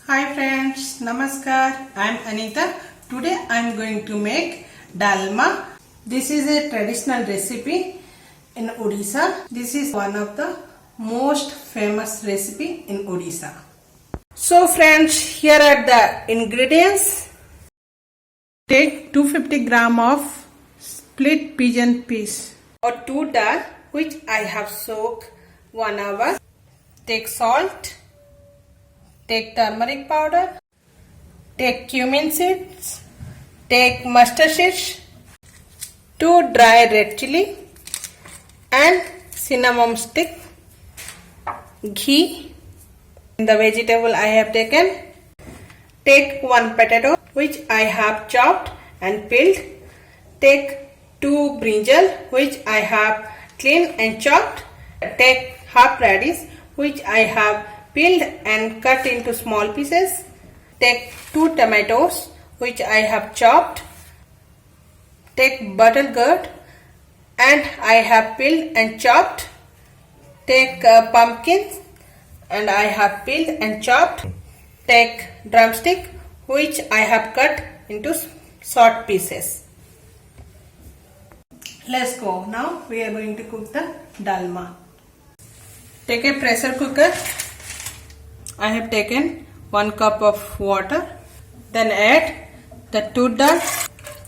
Hi friends, Namaskar. I am Anita. Today I am going to make Dalma. This is a traditional recipe in Odisha. This is one of the most famous recipe in Odisha. So friends, here are the ingredients. Take 250 gram of split pigeon piece or Toor Dal, which I have soaked 1 hour. Take salt. Take turmeric powder, take cumin seeds, take mustard seeds, 2 dry red chili and cinnamon stick, ghee. The vegetable I have taken, take 1 potato which I have chopped and peeled, take 2 brinjal which I have cleaned and chopped, take half radish which I have peeled and cut into small pieces. Take 2 tomatoes which I have chopped. Take bottle gourd and I have peeled and chopped. Take pumpkins and I have peeled and chopped. Take drumstick which I have cut into short pieces. Let's go. Now we are going to cook the dalma. Take a pressure cooker. I have taken 1 cup of water. Then add the Toor Dal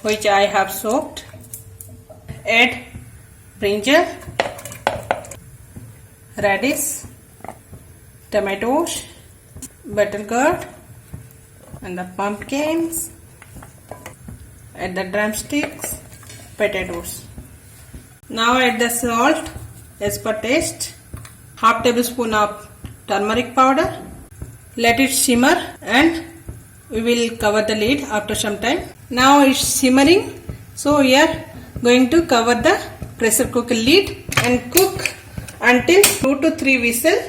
which I have soaked. Add brinjal, radish, tomatoes, bottle gourd and the pumpkins. Add the drumsticks, potatoes. Now add the salt as per taste. Half tablespoon of turmeric powder. Let it simmer and we will cover the lid after some time. Now it's simmering, so we are going to cover the pressure cooker lid and cook until 2 to 3 whistles.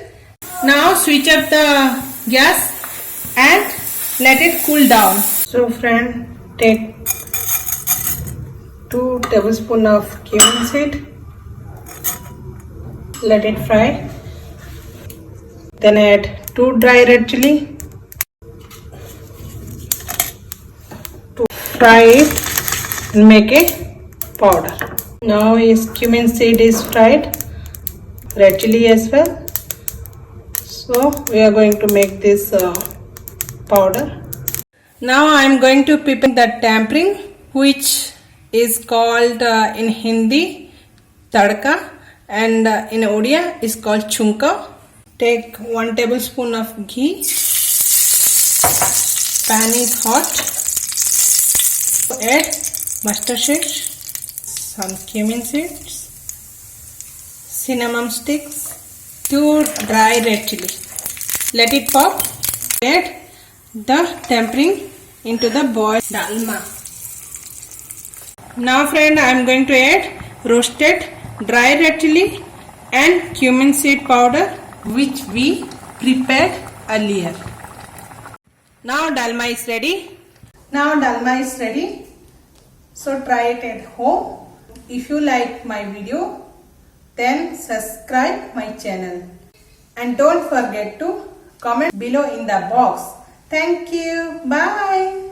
Now switch up the gas and let it cool down. So friend, take 2 tablespoons of cumin seed. Let it fry. Then add 2 dry red chili. To fry it and make a powder. Now is cumin seed is fried, red chili as well. So we are going to make this powder. Now I am going to prepare the tempering, which is called in Hindi tadka and in Odia is called chunka. Take 1 tablespoon of ghee. Pan is hot. Add mustard seeds, some cumin seeds, cinnamon sticks, 2 dry red chili. Let it pop. Add the tempering into the boiled dalma. Now friend, I am going to add roasted dry red chili and cumin seed powder which we prepared earlier. Now dalma is ready. So try it at home. If you like my video, then subscribe my channel. And don't forget to comment below in the box. Thank you. Bye.